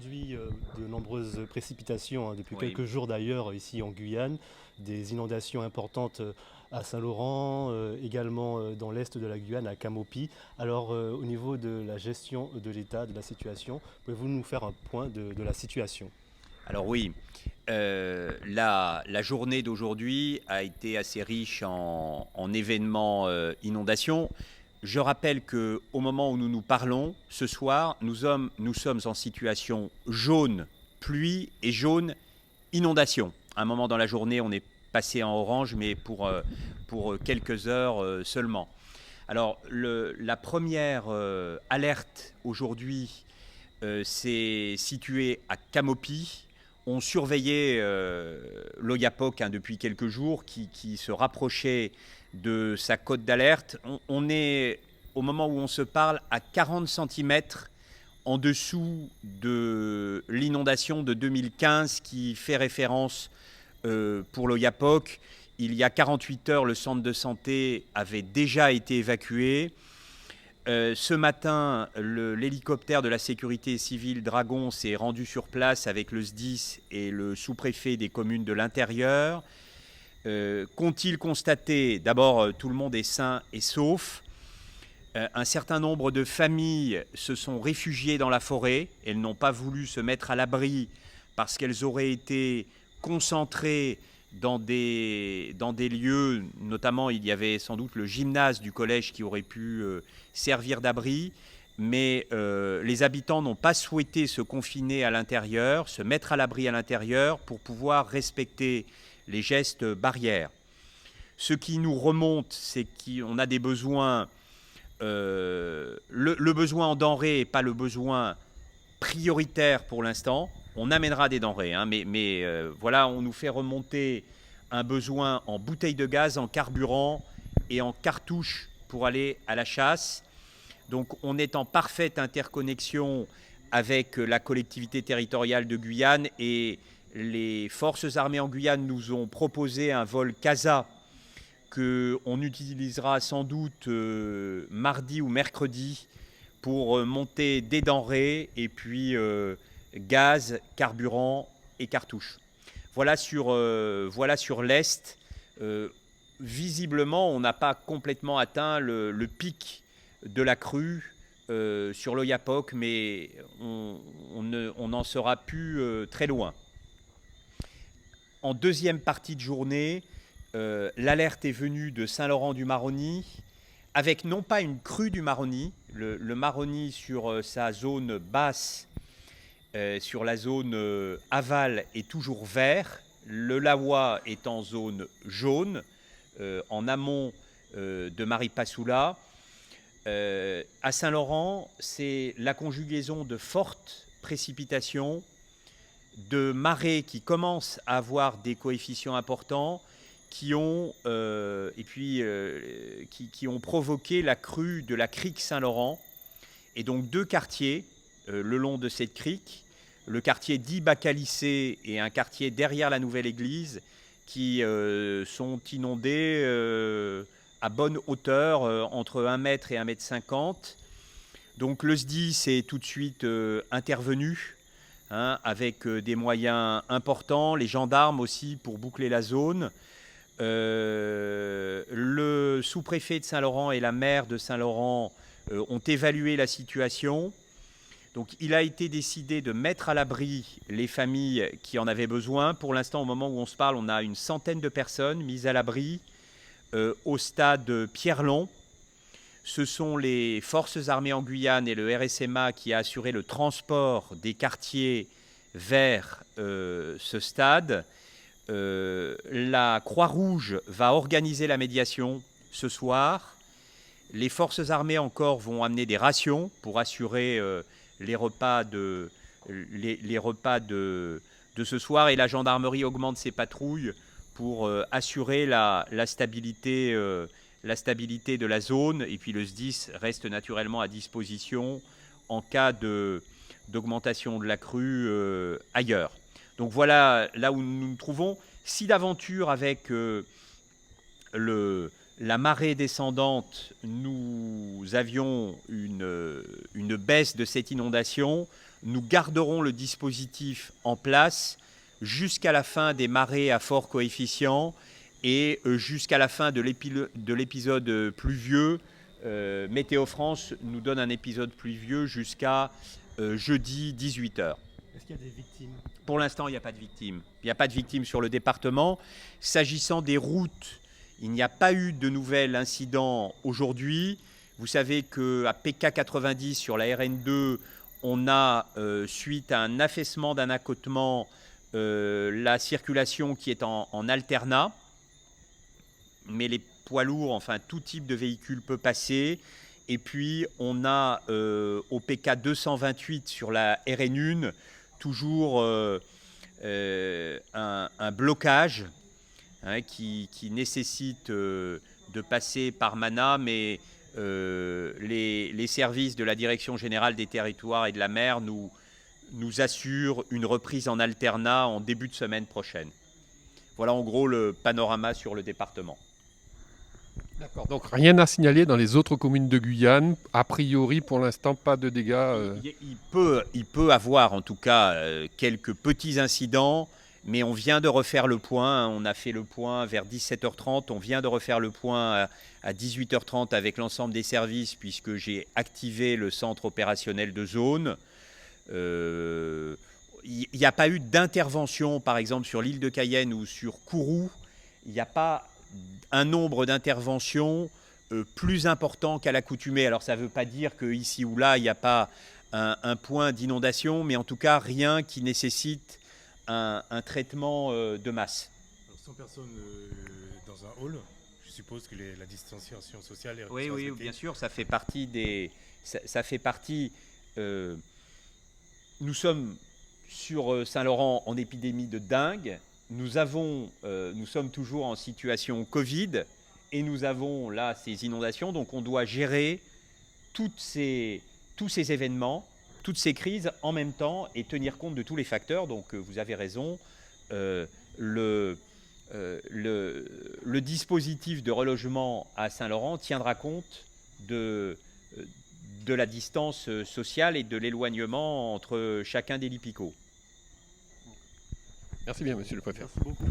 Aujourd'hui, de nombreuses précipitations, depuis Oui. quelques jours d'ailleurs ici en Guyane, des inondations importantes à Saint-Laurent, également dans l'est de la Guyane à Camopi. Alors au niveau de la gestion de l'état, de la situation, pouvez-vous nous faire un point de la situation? Alors oui, la journée d'aujourd'hui a été assez riche en événements inondations. Je rappelle qu'au moment où nous nous parlons, ce soir, nous sommes en situation jaune pluie et jaune inondation. À un moment dans la journée, on est passé en orange, mais pour quelques heures seulement. Alors, la première alerte aujourd'hui s'est située à Camopi. On surveillait l'Oyapock depuis quelques jours qui se rapprochait de sa cote d'alerte. On est, au moment où on se parle, à 40 centimètres en dessous de l'inondation de 2015 qui fait référence pour l'Oyapock. Il y a 48 heures, le centre de santé avait déjà été évacué. Ce matin, l'hélicoptère de la sécurité civile Dragon s'est rendu sur place avec le SDIS et le sous-préfet des communes de l'intérieur. Qu'ont-ils constaté? D'abord, tout le monde est sain et sauf. Un certain nombre de familles se sont réfugiées dans la forêt. Elles n'ont pas voulu se mettre à l'abri parce qu'elles auraient été concentrées dans des lieux, notamment il y avait sans doute le gymnase du collège qui aurait pu servir d'abri, mais les habitants n'ont pas souhaité se confiner à l'intérieur, se mettre à l'abri à l'intérieur pour pouvoir respecter les gestes barrières. Ce qui nous remonte, c'est qu'on a des besoins, le besoin en denrées n'est pas le besoin prioritaire pour l'instant. On amènera des denrées, mais voilà, on nous fait remonter un besoin en bouteilles de gaz, en carburant et en cartouches pour aller à la chasse. Donc on est en parfaite interconnexion avec la collectivité territoriale de Guyane et les forces armées en Guyane nous ont proposé un vol CASA qu'on utilisera sans doute mardi ou mercredi pour monter des denrées et puis gaz, carburant et cartouches. Voilà sur l'Est. Visiblement, on n'a pas complètement atteint le pic de la crue sur l'Oyapock, mais on n'en sera plus très loin. En deuxième partie de journée, l'alerte est venue de Saint-Laurent-du-Maroni, avec non pas une crue du Maroni, le Maroni sur sa zone basse, sur la zone aval est toujours vert, le Lawa est en zone jaune, en amont de Maripasoula. À Saint-Laurent, c'est la conjugaison de fortes précipitations, de marées qui commencent à avoir des coefficients importants, qui ont provoqué la crue de la crique Saint-Laurent. Et donc deux quartiers le long de cette crique, le quartier dit Bacalissé et un quartier derrière la nouvelle église, qui sont inondés à bonne hauteur, entre 1 mètre et 1 mètre 50. Donc le SDIS est tout de suite intervenu, avec des moyens importants, les gendarmes aussi pour boucler la zone. Le sous-préfet de Saint-Laurent et la maire de Saint-Laurent ont évalué la situation. Donc il a été décidé de mettre à l'abri les familles qui en avaient besoin. Pour l'instant, au moment où on se parle, on a une centaine de personnes mises à l'abri au stade Pierre-Long. Ce sont les forces armées en Guyane et le RSMA qui a assuré le transport des quartiers vers ce stade. La Croix-Rouge va organiser la médiation ce soir. Les forces armées encore vont amener des rations pour assurer les repas de ce soir, et la gendarmerie augmente ses patrouilles pour assurer la stabilité de la zone, et puis le SDIS reste naturellement à disposition en cas d'augmentation de la crue ailleurs. Donc voilà là où nous nous trouvons. Si d'aventure avec la marée descendante, nous avions une baisse de cette inondation, nous garderons le dispositif en place jusqu'à la fin des marées à fort coefficient et jusqu'à la fin de l'épisode pluvieux. Météo France nous donne un épisode pluvieux jusqu'à jeudi 18h. Est-ce qu'il y a des victimes? Pour l'instant, il n'y a pas de victimes. Il n'y a pas de victimes sur le département. S'agissant des routes, il n'y a pas eu de nouvel incident aujourd'hui. Vous savez qu'à PK 90 sur la RN2, on a, suite à un affaissement d'un accotement, la circulation qui est en alternat. Mais les poids lourds, enfin tout type de véhicule peut passer. Et puis on a au PK 228 sur la RN1 toujours un blocage qui nécessite de passer par Mana, mais les services de la Direction générale des territoires et de la mer nous assurent une reprise en alternat en début de semaine prochaine. Voilà en gros le panorama sur le département. D'accord, donc rien à signaler dans les autres communes de Guyane. A priori, pour l'instant, pas de dégâts. Il peut avoir en tout cas quelques petits incidents, mais on vient de refaire le point. On a fait le point vers 17h30. On vient de refaire le point à 18h30 avec l'ensemble des services, puisque j'ai activé le centre opérationnel de zone. Il n'y a pas eu d'intervention, par exemple, sur l'île de Cayenne ou sur Kourou. Il n'y a pas un nombre d'interventions plus important qu'à l'accoutumée. Alors ça ne veut pas dire qu'ici ou là, il n'y a pas un point d'inondation, mais en tout cas, rien qui nécessite un traitement de masse. Alors, 100 personnes dans un hall, je suppose que la distanciation sociale est Oui, respectée. bien sûr, ça fait partie Nous sommes sur Saint-Laurent en épidémie de dengue. Nous sommes toujours en situation Covid et nous avons là ces inondations. Donc on doit gérer tous ces événements, toutes ces crises en même temps et tenir compte de tous les facteurs. Donc vous avez raison, le dispositif de relogement à Saint-Laurent tiendra compte de la distance sociale et de l'éloignement entre chacun des lits picots. Merci bien, monsieur le préfet. Merci beaucoup.